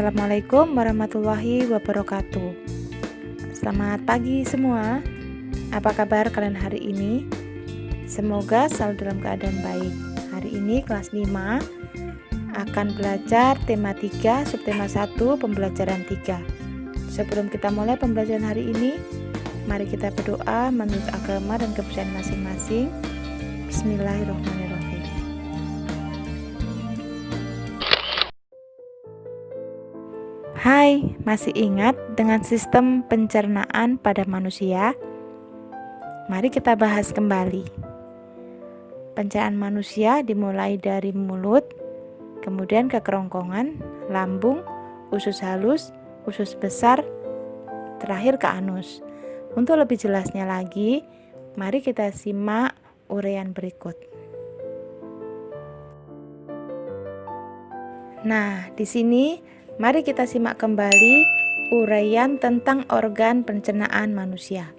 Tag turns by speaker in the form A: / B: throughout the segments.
A: Assalamualaikum warahmatullahi wabarakatuh. Selamat pagi semua. Apa kabar kalian hari ini? Semoga selalu dalam keadaan baik. Hari ini kelas 5 akan belajar tema 3, subtema 1, pembelajaran 3. Sebelum kita mulai pembelajaran hari ini, mari kita berdoa menurut agama dan kepercayaan masing-masing. Bismillahirrahmanirrahim. Hai, masih ingat dengan sistem pencernaan pada manusia? Mari kita bahas kembali. Pencernaan manusia dimulai dari mulut, kemudian ke kerongkongan, lambung, usus halus, usus besar, terakhir ke anus. Untuk lebih jelasnya lagi, mari kita simak uraian berikut. Nah, di sini mari kita simak kembali uraian tentang organ pencernaan manusia.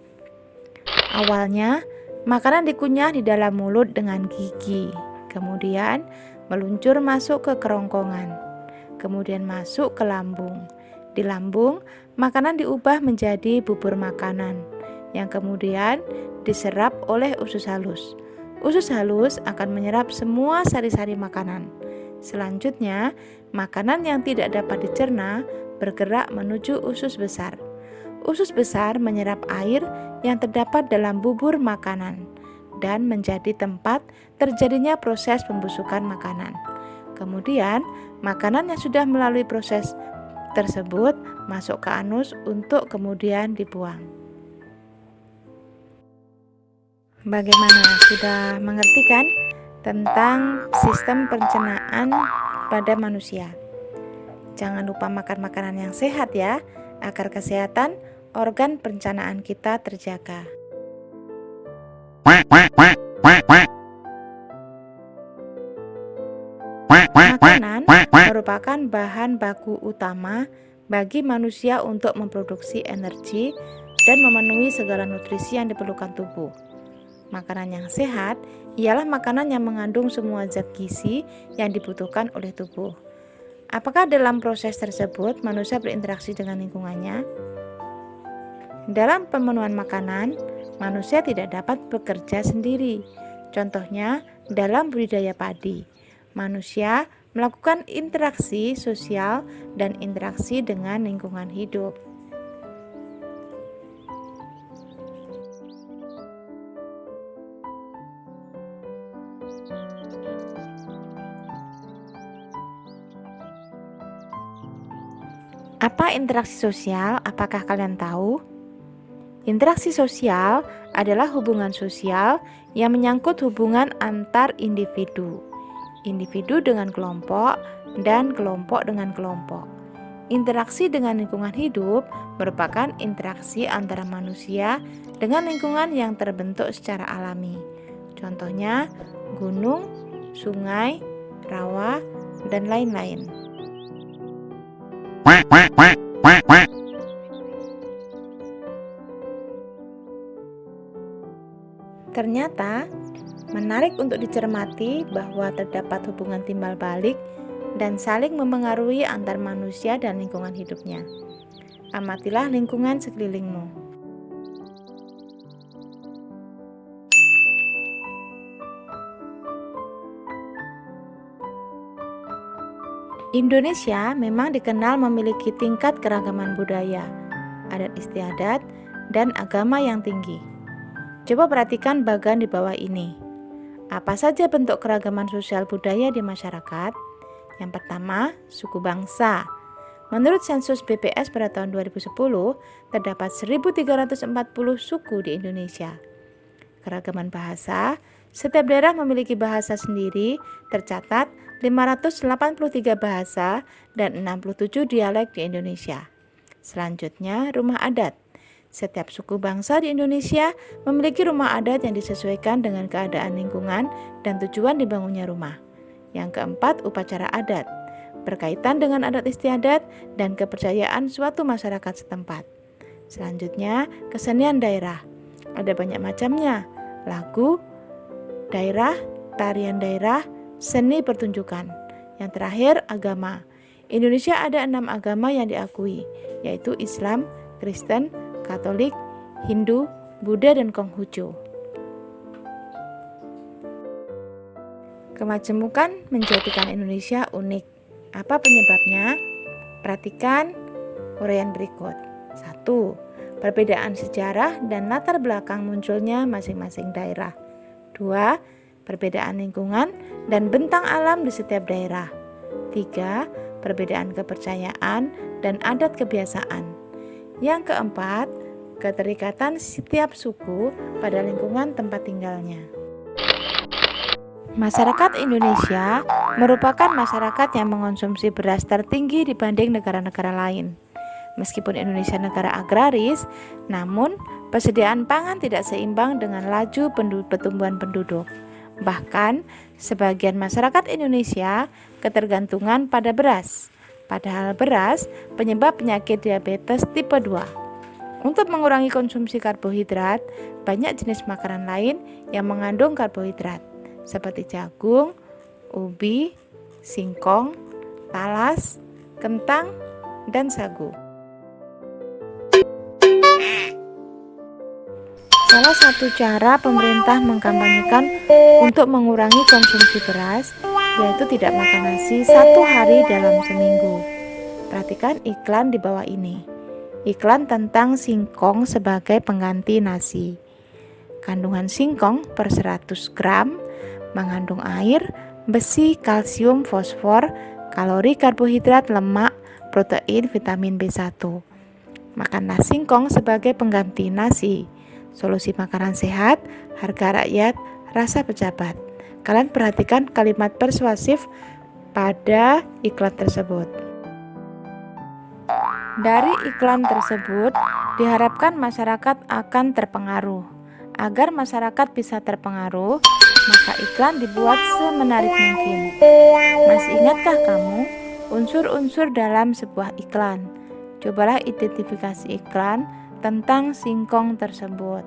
A: Awalnya, makanan dikunyah di dalam mulut dengan gigi, kemudian meluncur masuk ke kerongkongan, kemudian masuk ke lambung. Di lambung, makanan diubah menjadi bubur makanan, yang kemudian diserap oleh usus halus. Usus halus akan menyerap semua sari-sari makanan. Selanjutnya, makanan yang tidak dapat dicerna bergerak menuju usus besar. Usus besar menyerap air yang terdapat dalam bubur makanan dan menjadi tempat terjadinya proses pembusukan makanan. Kemudian, makanan yang sudah melalui proses tersebut masuk ke anus untuk kemudian dibuang. Bagaimana? Sudah mengerti kan tentang sistem pencernaan pada manusia? Jangan lupa makan makanan yang sehat ya, agar kesehatan organ pencernaan kita terjaga. Makanan merupakan bahan baku utama bagi manusia untuk memproduksi energi dan memenuhi segala nutrisi yang diperlukan tubuh. Makanan yang sehat ialah makanan yang mengandung semua zat gizi yang dibutuhkan oleh tubuh. Apakah dalam proses tersebut manusia berinteraksi dengan lingkungannya? Dalam pemenuhan makanan, manusia tidak dapat bekerja sendiri. Contohnya, dalam budidaya padi, manusia melakukan interaksi sosial dan interaksi dengan lingkungan hidup. Apa interaksi sosial? Apakah kalian tahu? Interaksi sosial adalah hubungan sosial yang menyangkut hubungan antar individu, individu dengan kelompok, dan kelompok dengan kelompok. Interaksi dengan lingkungan hidup merupakan interaksi antara manusia dengan lingkungan yang terbentuk secara alami. Contohnya, gunung, sungai, rawa, dan lain-lain. Ternyata menarik untuk dicermati bahwa terdapat hubungan timbal balik dan saling memengaruhi antar manusia dan lingkungan hidupnya. Amatilah lingkungan sekelilingmu. Indonesia memang dikenal memiliki tingkat keragaman budaya, adat istiadat, dan agama yang tinggi. Coba perhatikan bagian di bawah ini. Apa saja bentuk keragaman sosial budaya di masyarakat? Yang pertama, suku bangsa. Menurut sensus BPS pada tahun 2010, terdapat 1.340 suku di Indonesia. Keragaman bahasa, setiap daerah memiliki bahasa sendiri, tercatat 583 bahasa dan 67 dialek di Indonesia. Selanjutnya, rumah adat. Setiap suku bangsa di Indonesia memiliki rumah adat yang disesuaikan dengan keadaan lingkungan dan tujuan dibangunnya rumah. Yang keempat, upacara adat, berkaitan dengan adat istiadat dan kepercayaan suatu masyarakat setempat. Selanjutnya, kesenian daerah. Ada banyak macamnya, lagu daerah, tarian daerah, seni pertunjukan. Yang terakhir, agama. Indonesia ada 6 agama yang diakui, yaitu Islam, Kristen, Katolik, Hindu, Buddha, dan Konghucu. Kemajemukan menjadikan Indonesia unik. Apa penyebabnya? Perhatikan uraian berikut. 1. Perbedaan sejarah dan latar belakang munculnya masing-masing daerah. 2. Perbedaan lingkungan dan bentang alam di setiap daerah. 3. Perbedaan kepercayaan dan adat kebiasaan. Yang keempat, keterikatan setiap suku pada lingkungan tempat tinggalnya. Masyarakat Indonesia merupakan masyarakat yang mengonsumsi beras tertinggi dibanding negara-negara lain. Meskipun Indonesia negara agraris, namun persediaan pangan tidak seimbang dengan laju pertumbuhan penduduk. Bahkan, sebagian masyarakat Indonesia ketergantungan pada beras. Padahal beras penyebab penyakit diabetes tipe 2. Untuk mengurangi konsumsi karbohidrat, banyak jenis makanan lain yang mengandung karbohidrat, seperti jagung, ubi, singkong, talas, kentang, dan sagu. Salah satu cara pemerintah mengkampanyekan untuk mengurangi konsumsi beras yaitu tidak makan nasi 1 hari dalam seminggu. Perhatikan iklan di bawah ini. Iklan tentang singkong sebagai pengganti nasi. Kandungan singkong per 100 gram mengandung air, besi, kalsium, fosfor, kalori, karbohidrat, lemak, protein, vitamin B1. Makanlah singkong sebagai pengganti nasi. Solusi makanan sehat, harga rakyat, rasa pejabat. Kalian perhatikan kalimat persuasif pada iklan tersebut. Dari iklan tersebut, diharapkan masyarakat akan terpengaruh. Agar masyarakat bisa terpengaruh, maka iklan dibuat semenarik mungkin. Masih ingatkah kamu unsur-unsur dalam sebuah iklan? Cobalah identifikasi iklan tentang singkong tersebut.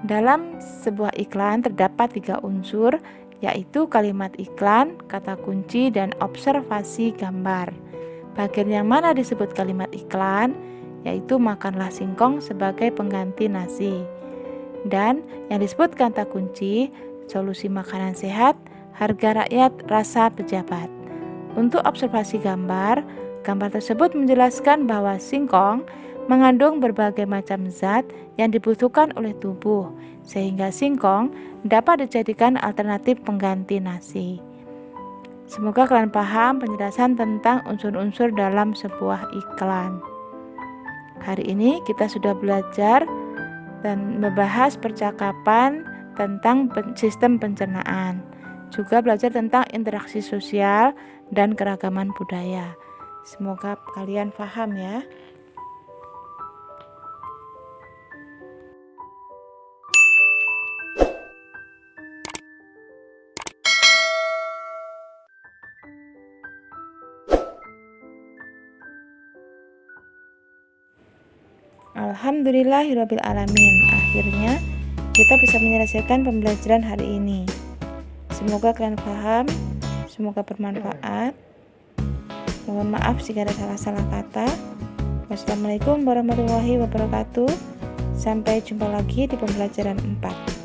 A: Dalam sebuah iklan terdapat 3 unsur, yaitu kalimat iklan, kata kunci, dan observasi gambar. Bagian yang mana disebut kalimat iklan, yaitu makanlah singkong sebagai pengganti nasi. Dan yang disebut kata kunci, solusi makanan sehat, harga rakyat, rasa pejabat. Untuk observasi gambar, gambar tersebut menjelaskan bahwa singkong mengandung berbagai macam zat yang dibutuhkan oleh tubuh, sehingga singkong dapat dijadikan alternatif pengganti nasi. Semoga kalian paham penjelasan tentang unsur-unsur dalam sebuah iklan. Hari ini kita sudah belajar dan membahas percakapan tentang sistem pencernaan. Juga belajar tentang interaksi sosial dan keragaman budaya. Semoga kalian paham ya. Alhamdulillahirabbil alamin. Akhirnya kita bisa menyelesaikan pembelajaran hari ini. Semoga kalian paham, semoga bermanfaat. Mohon maaf jika ada salah-salah kata. Wassalamualaikum warahmatullahi wabarakatuh. Sampai jumpa lagi di pembelajaran 4.